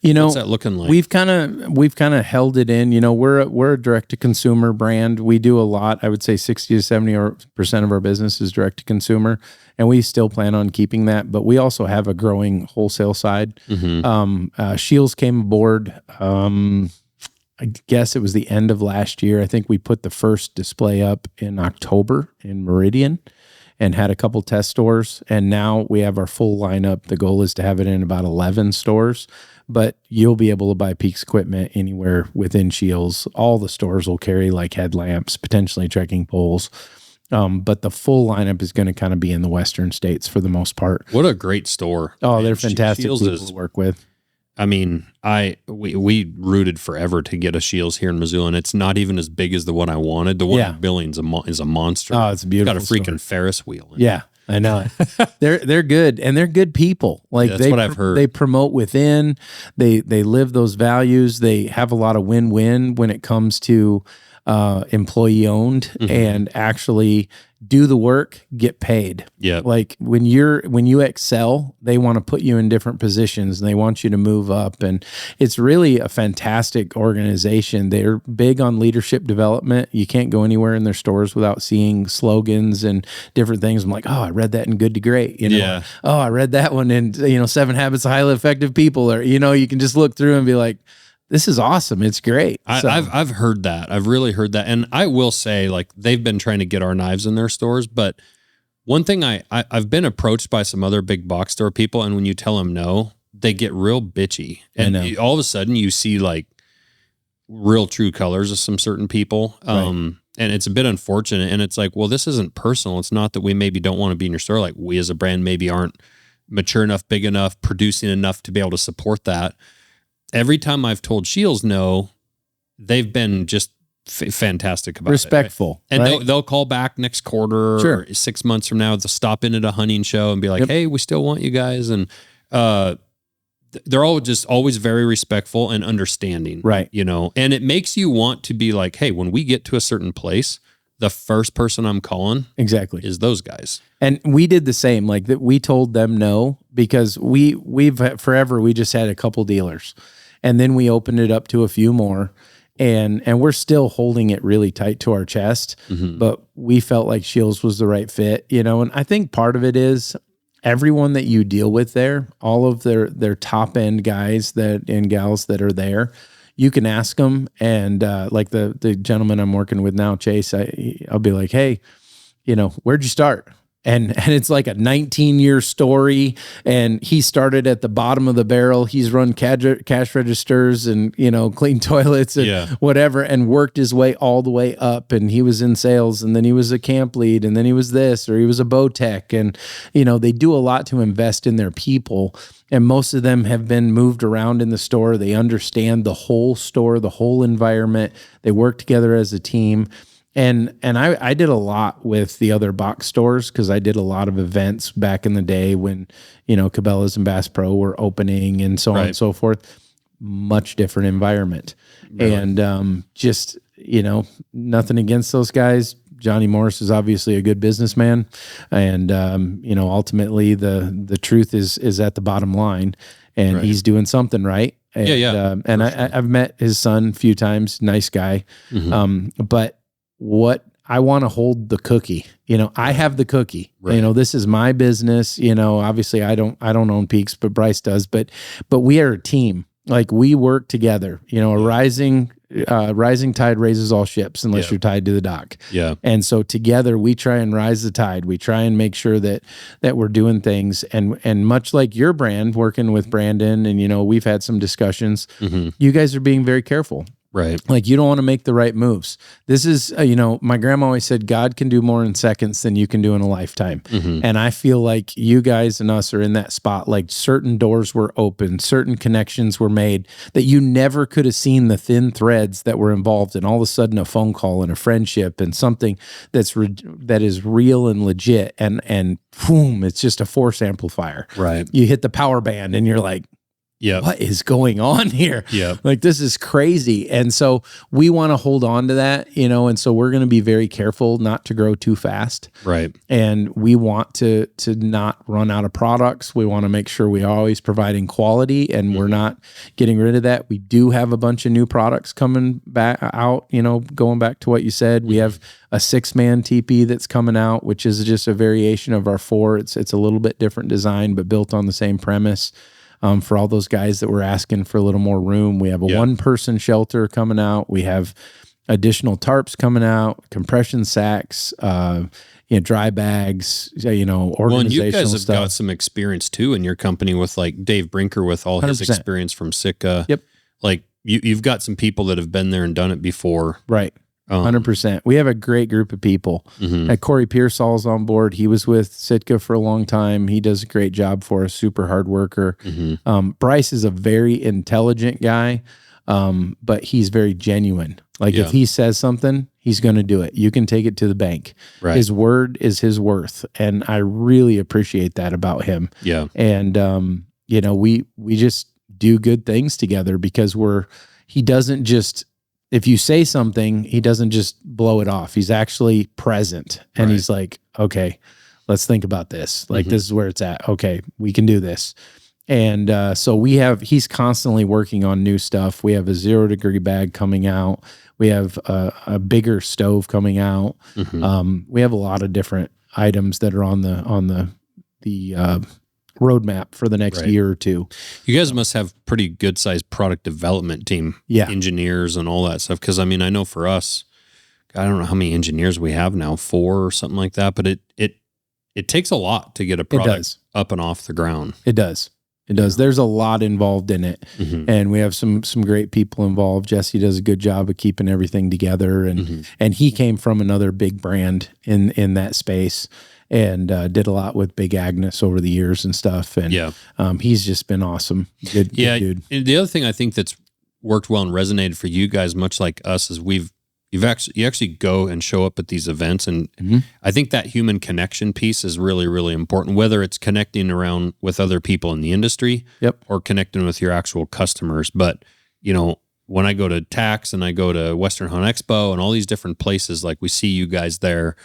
What's that looking like? We've kind of held it in. We're a direct to consumer brand. We do a lot. I would say 60 to 70% of our business is direct to consumer, and we still plan on keeping that. But we also have a growing wholesale side. Mm-hmm. Shields came aboard. I guess it was the end of last year. I think we put the first display up in October in Meridian and had a couple test stores. And now we have our full lineup. The goal is to have it in about 11 stores, but you'll be able to buy PEAX equipment anywhere within Shields. All the stores will carry like headlamps, potentially trekking poles. But the full lineup is going to kind of be in the Western states for the most part. What a great store. Oh, they're fantastic Shields people to work with. I mean, we rooted forever to get a Shields here in Missoula, and it's not even as big as the one I wanted. The one in Billings is a monster. Oh, it's beautiful. Got a freaking Ferris wheel. Yeah, I know. They're good, and they're good people. Like that's what I've heard. They promote within. They live those values. They have a lot of win-win when it comes to employee owned and actually do the work, get paid. Yeah. Like when you excel, they want to put you in different positions and they want you to move up. And it's really a fantastic organization. They're big on leadership development. You can't go anywhere in their stores without seeing slogans and different things. I'm like, oh, I read that in Good to Great. Yeah. Oh, I read that one in, 7 Habits of Highly Effective People. Or, you can just look through and be like, this is awesome. It's great. I've heard that. I've really heard that. And I will say, like, they've been trying to get our knives in their stores. But one thing I've been approached by some other big box store people, and when you tell them no, they get real bitchy. And all of a sudden you see like real true colors of some certain people. Right. And it's a bit unfortunate. And it's like, well, this isn't personal. It's not that we maybe don't want to be in your store. Like, we as a brand maybe aren't mature enough, big enough, producing enough to be able to support that. Every time I've told Shields no, they've been just fantastic about respectful, it. Right? And right? they'll call back next quarter or 6 months from now. They'll stop in at a hunting show and be like, hey, we still want you guys. And they're all just always very respectful and understanding. Right. And it makes you want to be like, hey, when we get to a certain place, the first person I'm calling exactly is those guys. And we did the same, like that. We told them no, because we've forever, we just had a couple dealers. And then we opened it up to a few more, and we're still holding it really tight to our chest. But we felt like Shields was the right fit, And I think part of it is everyone that you deal with there, all of their top end guys and gals that are there, you can ask them. And like the gentleman I'm working with now, Chase, I'll be like, hey, where'd you start? And it's like a 19-year story, and he started at the bottom of the barrel. He's run cash registers and, clean toilets and whatever, and worked his way all the way up. And he was in sales, and then he was a camp lead, and then he was this, or he was a bow tech. And, they do a lot to invest in their people. And most of them have been moved around in the store. They understand the whole store, the whole environment. They work together as a team. And I did a lot with the other box stores, because I did a lot of events back in the day when, Cabela's and Bass Pro were opening and so on and so forth. Much different environment. Really? And just, nothing against those guys. Johnny Morris is obviously a good businessman. And, ultimately the truth is at the bottom line, and he's doing something right. And, and I've met his son a few times. Nice guy. But what I want to hold the cookie, I have the cookie, this is my business. Obviously I don't own PEAX, but Bryce does, but we are a team. Like, we work together, a rising rising tide raises all ships unless Yeah. you're tied to the dock. Yeah. And so together we try and rise the tide. We try and make sure that we're doing things. And much like your brand, working with Brandon, and we've had some discussions. You guys are being very careful. Right. Like, you don't want to make the right moves. This is, my grandma always said, God can do more in seconds than you can do in a lifetime. And I feel like you guys and us are in that spot. Like, certain doors were open, certain connections were made that you never could have seen the thin threads that were involved. And all of a sudden a phone call and a friendship and something that is real and legit. And boom, it's just a force amplifier. Right. You hit the power band and you're like, Yeah. what is going on here? Yeah. Like, this is crazy. And so we want to hold on to that, and so we're going to be very careful not to grow too fast. Right. And we want to not run out of products. We want to make sure we're always providing quality, and we're not getting rid of that. We do have a bunch of new products coming back out, going back to what you said. We have a 6-man teepee that's coming out, which is just a variation of our 4. It's a little bit different design, but built on the same premise. For all those guys that were asking for a little more room, we have a 1-person shelter coming out. We have additional tarps coming out, compression sacks, dry bags, organizational Well, and you guys have stuff. got some experience too in your company with like Dave Brinker with all his 100%. experience from Sitka. Yep. Like you've got some people that have been there and done it before. Right. 100%. We have a great group of people. Corey Pearsall's on board. He was with Sitka for a long time. He does a great job for us, super hard worker. Bryce is a very intelligent guy, but he's very genuine. Like, if he says something, he's going to do it. You can take it to the bank. Right. His word is his worth. And I really appreciate that about him. Yeah. And, we just do good things together because he doesn't just, if you say something, he doesn't just blow it off. He's actually present. And he's like, okay, let's think about this. Like, this is where it's at. Okay, we can do this. And so he's constantly working on new stuff. We have a 0-degree bag coming out. We have a bigger stove coming out. We have a lot of different items that are on the roadmap for the next year or 2. You guys must have pretty good sized product development team, engineers and all that stuff. Cause I mean, I know for us, I don't know how many engineers we have now, 4 or something like that, but it takes a lot to get a product up and off the ground. It does. It does. There's a lot involved in it. And we have some great people involved. Jesse does a good job of keeping everything together. And he came from another big brand in that space. And did a lot with Big Agnes over the years and stuff. And he's just been awesome. Good dude. And the other thing I think that's worked well and resonated for you guys, much like us, is you actually go and show up at these events. And I think that human connection piece is really, really important, whether it's connecting around with other people in the industry or connecting with your actual customers. But, when I go to TAX and I go to Western Hunt Expo and all these different places, like we see you guys there.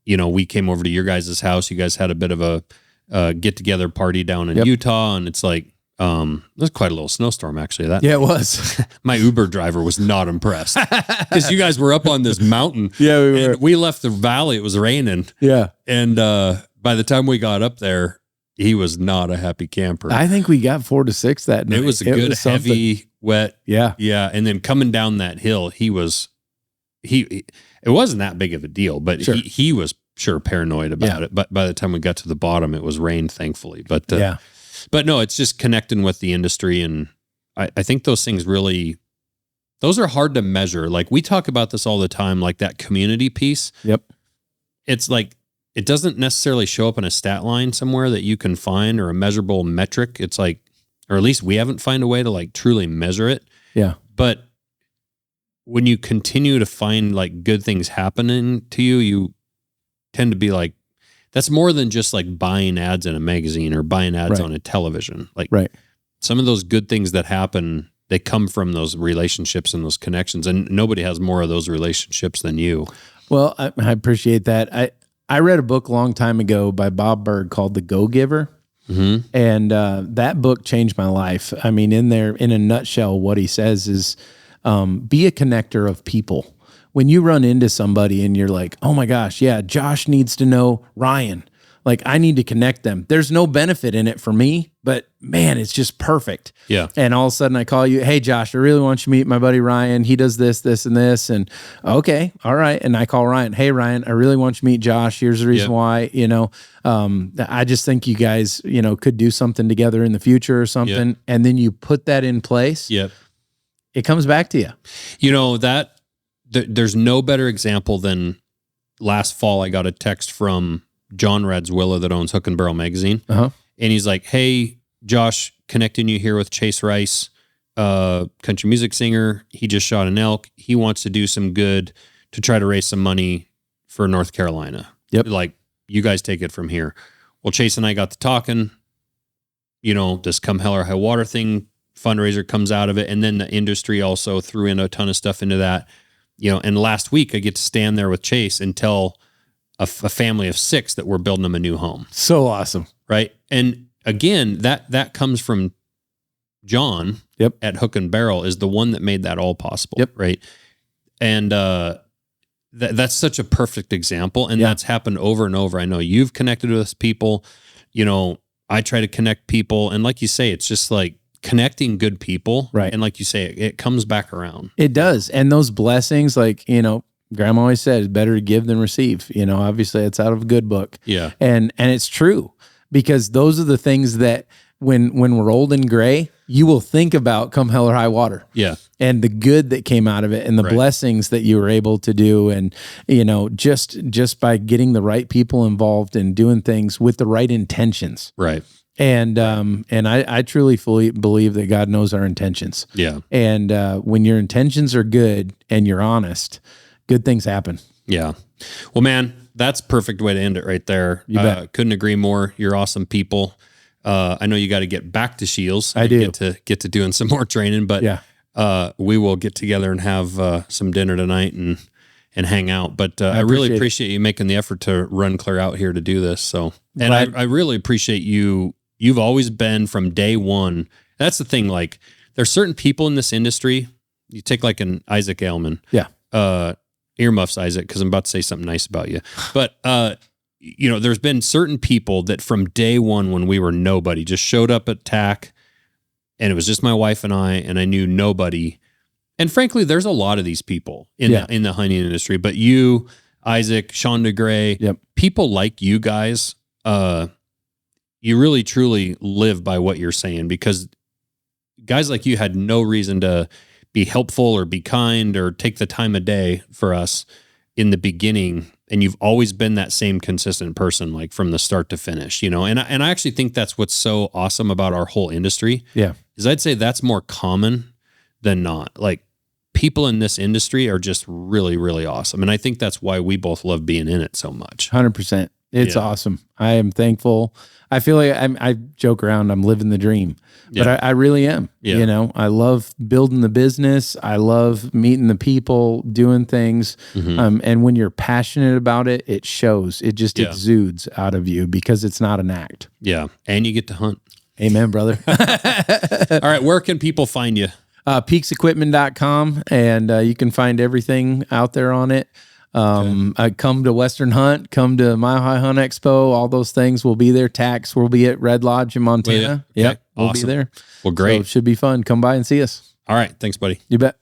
We came over to your guys' house. You guys had a bit of a get-together party down in Utah, and it's like, there's quite a little snowstorm, actually. It was. My Uber driver was not impressed because you guys were up on this mountain. Yeah, we were. And we left the valley. It was raining. Yeah. And by the time we got up there, he was not a happy camper. I think we got 4 to 6 that night. It was a good, heavy, wet. Yeah. Yeah. And then coming down that hill, it wasn't that big of a deal, but he was sure paranoid about it. But by the time we got to the bottom, it was rain, thankfully. But but no, it's just connecting with the industry. And I think those things those are hard to measure. Like, we talk about this all the time, like that community piece. It's like, it doesn't necessarily show up in a stat line somewhere that you can find, or a measurable metric. It's like, or at least we haven't found a way to like truly measure it. Yeah. But when you continue to find like good things happening to you, you tend to be like, that's more than just like buying ads in a magazine or buying ads on a television. Like, some of those good things that happen, they come from those relationships and those connections, and nobody has more of those relationships than you. Well, I appreciate that. I read a book a long time ago by Bob Berg called The Go-Giver. And that book changed my life. I mean, in a nutshell, what he says is, be a connector of people. When you run into somebody and you're like, oh my gosh, yeah, Josh needs to know Ryan. Like I need to connect them. There's no benefit in it for me, but man, it's just perfect. Yeah. And all of a sudden I call you, hey Josh, I really want you to meet my buddy Ryan. He does this, this, and this. And okay, all right. And I call Ryan, hey Ryan, I really want you to meet Josh. Here's the reason why, I just think you guys, could do something together in the future or something. Yep. And then you put that in place. Yep. It comes back to you. There's no better example than last fall. I got a text from John Radzwilla that owns Hook and Barrel magazine. Uh-huh. And he's like, hey, Josh, connecting you here with Chase Rice, country music singer. He just shot an elk. He wants to do some good to try to raise some money for North Carolina. Yep. Like, you guys take it from here. Well, Chase and I got to talking, this Come Hell or High Water thing, fundraiser comes out of it. And then the industry also threw in a ton of stuff into that, and last week I get to stand there with Chase and tell a family of 6 that we're building them a new home. So awesome. Right. And again, that comes from John at Hook and Barrel, is the one that made that all possible. Yep. Right. And that's such a perfect example. And that's happened over and over. I know you've connected with people, I try to connect people. And like you say, it's just like connecting good people. Right. And like you say, it comes back around. It does. And those blessings, like, Grandma always said, it's better to give than receive. Obviously it's out of a good book. Yeah. And it's true, because those are the things that when we're old and gray, you will think about come hell or high water. Yeah. And the good that came out of it and the blessings that you were able to do. And, just by getting the right people involved and doing things with the right intentions. Right. And I truly fully believe that God knows our intentions. Yeah. And when your intentions are good and you're honest, good things happen. Yeah. Well, man, that's a perfect way to end it right there. You bet. Couldn't agree more. You're awesome people. I know you got to get back to Shields. I do. Get to doing some more training, but we will get together and have some dinner tonight and hang out. But I really appreciate you making the effort to run clear out here to do this. So, and I really appreciate you. You've always been from day one. That's the thing. Like, there's certain people in this industry. You take like an Isaac Ailman. Yeah. Earmuffs, Isaac, because I'm about to say something nice about you. But, there's been certain people that from day one, when we were nobody, just showed up at TAC, and it was just my wife and I knew nobody. And frankly, there's a lot of these people in the hunting industry, but you, Isaac, Sean DeGray, people like you guys, you really truly live by what you're saying, because guys like you had no reason to be helpful or be kind or take the time of day for us in the beginning. And you've always been that same consistent person, like from the start to finish, and I actually think that's what's so awesome about our whole industry. Yeah. Is I'd say that's more common than not. Like, people in this industry are just really, really awesome. And I think that's why we both love being in it so much. 100%. It's awesome. I am thankful. I feel like I joke around, I'm living the dream, but I really am. Yeah. I love building the business. I love meeting the people, doing things. Mm-hmm. And when you're passionate about it, it shows. It just exudes out of you, because it's not an act. Yeah. And you get to hunt. Amen, brother. All right. Where can people find you? PEAXequipment.com, and you can find everything out there on it. I come to Western Hunt, come to Mile High Hunt Expo, all those things will be there. TAX will be at Red Lodge in Montana. Yep, we'll be there. Well, great. So it should be fun. Come by and see us. All right. Thanks, buddy. You bet.